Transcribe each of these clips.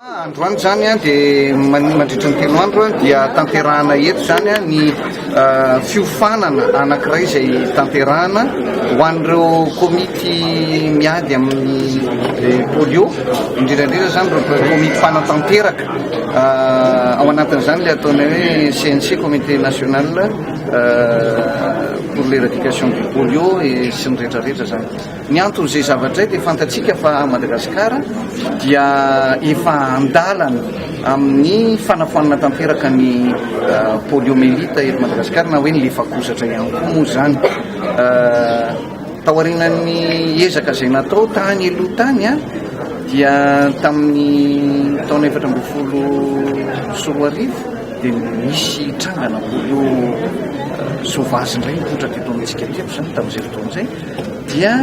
Androany zany a dia mandritra ny telo andro dia tanterahana eto zany a ny fiofanana anankiray izay tanterahana ho an'ireo komity miady amin'ny polio, indrindrandrindra zany ireo komity fanatanteraka ao anatin'izany le ataony hoe CNC, comité national pour l'éradication du polio sy ny rehetrarehetra zany. Ny anton'izay zavatra dia fantatsika fa Madagasikara dia efa andalana amin'ny fanafoanana tanteraka ny poliomelita eto Madagasikara na hoe ny lefakosatra ihany koa moa zany. Taorian'ny ezaka izay natao tany aloha tany dia tamin'ny taona 2014 dia misy trangana polio sauvage indray mipotra teto amintsika teto zany tamin'izay fotoana izay dia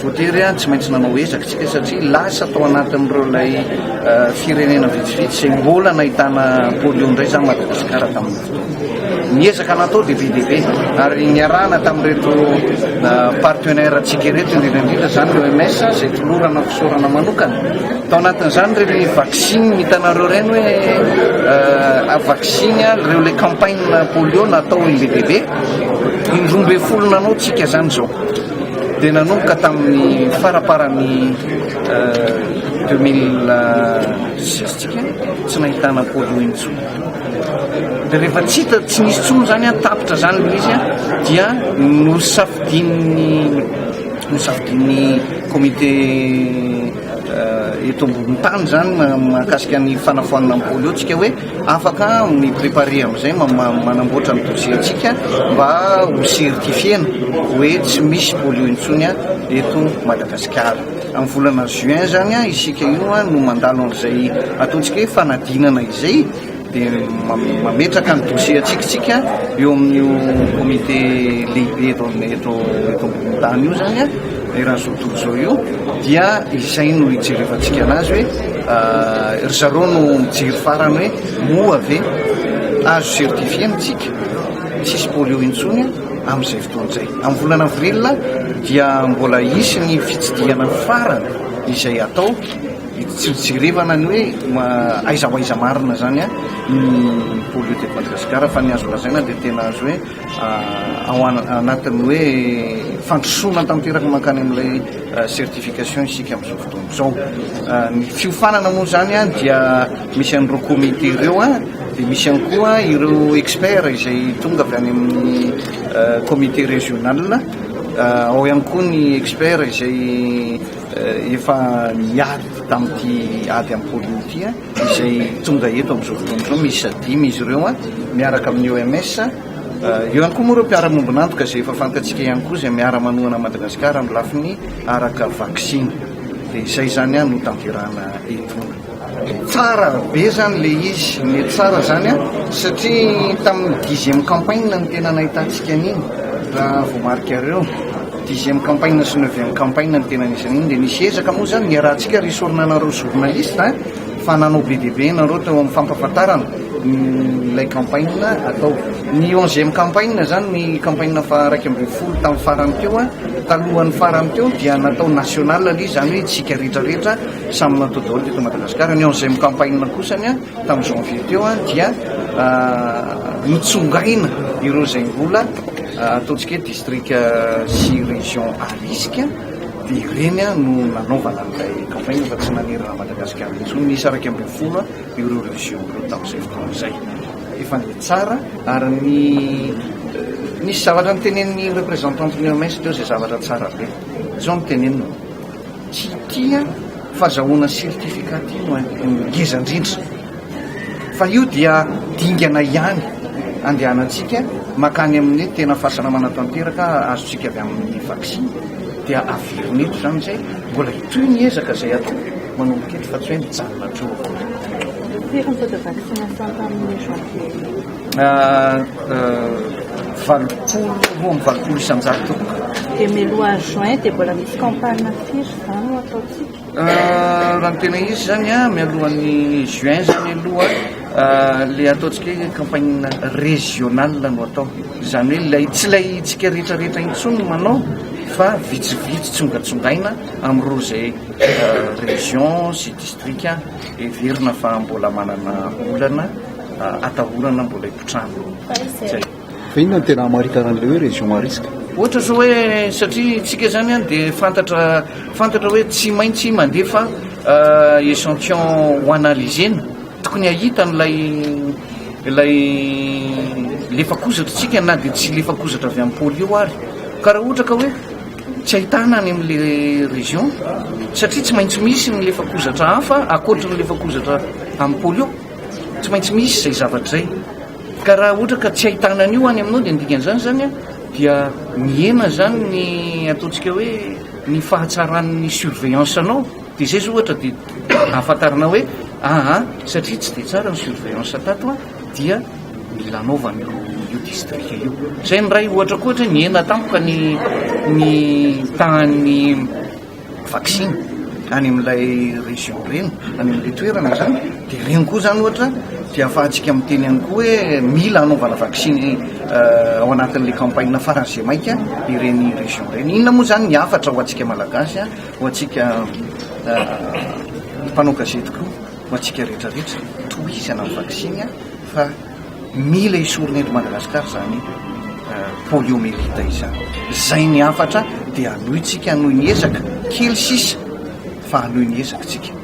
voatery tsy maintsy nanao ezaka tsika satria lasa tao anatin'ireo ilay firenena vitsivitsy izay mbola nahitana polio indray zany Madagasikara tamin'ny fotoana. Ny ezaka natao dia be dia be ary niarahana tamin'ireto partenaire antsika ireto indrindrandrindra zany le OMS izay tolorana fisaorana manokana. Tao anatin'izany ireo vaccine hitanareo ireny hoe vaccine ireo le campagne polio natao be indroa ambin'ny folo nanao tsika zany zao dia nanomboka tamin'ny faraparan'ny 2006 tsika tsy nahitana polio intsony. Dia rehefa tsy hita tsy nisy tsony zany tapitra zany le izy dia nosafidin'ny comité eto ambony tany zany mahakasika ny fanafoanana amin'ny polio tsika hoe afaka miprépare amin'izay manamboatra ny dossier antsika mba ho certifiena hoe tsy misy polio intsony eto Madagasikara. Amin'ny volana juin zany isika io no mandalo an'izay ataontsika hoe fanadinana izay dia mametraka ny dossier atsikatsika eo amin'io comité lehibe eto ambony tany io zany raha zao tontolo zao io dia izay no hijerevantsika anazy hoe ry zareo no mijery farany hoe moa ve azo certifientsika tsisy polio intsony amin'izay fotoan'izay. Amin'ny volana avril dia mbola isy ny fitsidihana farany izay atao tsy jerevana ny hoe aiza ho aiza marina zany ny polio teto Madagasikara fa ny azo lazaina dia tena azo hoe ao anatin'ny hoe fandrosoana tanteraka mankany amin'ilay certification isika amin'izao fotoana izao. Ny fiofanana moa zany dia misy an'ireo komité ireo dia misy ihany koa ireo expert izay tonga avy any amin'ny comité régional, ao ihany koa ny expert izay efa niady tamin'ity ady amin'ny polio ity izay tonga eto amin'izao fotoana izao. Misy 5 izy ireo miaraka amin'ny OMS. Eo ihany koa moa ireo mpiara-mombonantoka izay efa fantatsika ihany koa izay miara-manohana Madagasikara amin'ny lafiny araka vaccine. Dia izay zany no tanterahana eto. Tsara be zany le izy, mety tsara zany satria tamin'ny 10e campagne ny tena nahitantsika an'iny raha voamarikareo 10e campagne sy 9e campagne ny tena nisan'iny. Dia nisy ezaka moa zany niarahantsika risorina anareo journaliste fa nanao be dia be nareo teo amin'ny fampahafantarana ilay campagne atao. Ny 11e campagne zany ny campagne fa 12 tamin'ny farany teo talohan'ny farany teo dia natao national izy zany hoe tsika rehetrarehetra samy natao daholo teto Madagasikara. Ny 11e campagne kosany tamin'ny janvier teo dia nitsongaina ireo izay mbola ataontsika hoe district sy région à risque dia ireny no nanaovana an'ilay campagne fa tsy nanerana Madagasikara intsony. Nisy 12 ireo région ireo tamin'izay fotoana izay. Efa ny tsara ary nisy zavatra nitenen'ny représentant'ny OMS teo izay zavatra tsara be zao nitenenina tsy tia fahazahoana certificat ino ngezandrindra fa io dia dingana ihany andehanantsika makany amin'ny tena fahasalamana tanteraka azotsika avy amin'ny vaccine dia averina eto zany zay mbola hitoy ny ezaka izay atao manomboka eto fa tsy hoe mijanona treo. valopolo isan-jato. Dia mialoha juin dia mbola misy campagne firy zany no ataotsika? Raha ny tena izy zany mialohan'ny juin zany aloha le ataontsika hoe campagne régional no atao. Izany hoe tsy lay tsika rehetrarehetra intsony manao fa vitsivitsy tsongatsongaina amin'ireo zay région sy district everina fa mbola manana olana atahorana mbola hipotrano zay. fa inona no tena maritaran'le hoe région marisika ohatra zao hoe satria tsika zany a dia fantatra hoe tsy maintsy mandefa échantillon ho analysena tokony ahita n'lay lefakozatra na dia tsy lefakozatra avy amin'ny pôly io ary ka raha ohatra ka hoe tsy ahitana any amin'le région satria tsy maintsy misy ny lefakozatra hafa akoatra ny lefakozatra amin'ny pôly io tsy maintsy misy zay zavatra zay ka raha ohatra ka tsy ahitana an'io any aminao dia ndikan'izany zany a dia miena zany ny ataontsika hoe ny fahatsaran'ny surveillance anao dia zay zo ohatra dia ahafantarana hoe satria tsy dia tsara ny surveillance tato a dia mila anaovana io district io zay ny ray ohatra koa ohatra miena tampoka ny tahan'ny vaccine any amin'ilay région reny any amin'ilay toerana zany dia reny koa zany ohatra dia ahafahantsika miteny ihany koa hoe mila anaovana vaccine ao anatin'la campagne faran'izay maika ireny région reny. Inona moa zany ny afatra ho antsika malagasy ho antsika mpanao gazety koa ho antsika rehetrarehetra tohizana ny vaccine fa mila isorona eto Madagasikara zany poliomyélite izany zay ny afatra dia aloitsika noho ny ezaka kely sisa fa alohy ny ezaka tsika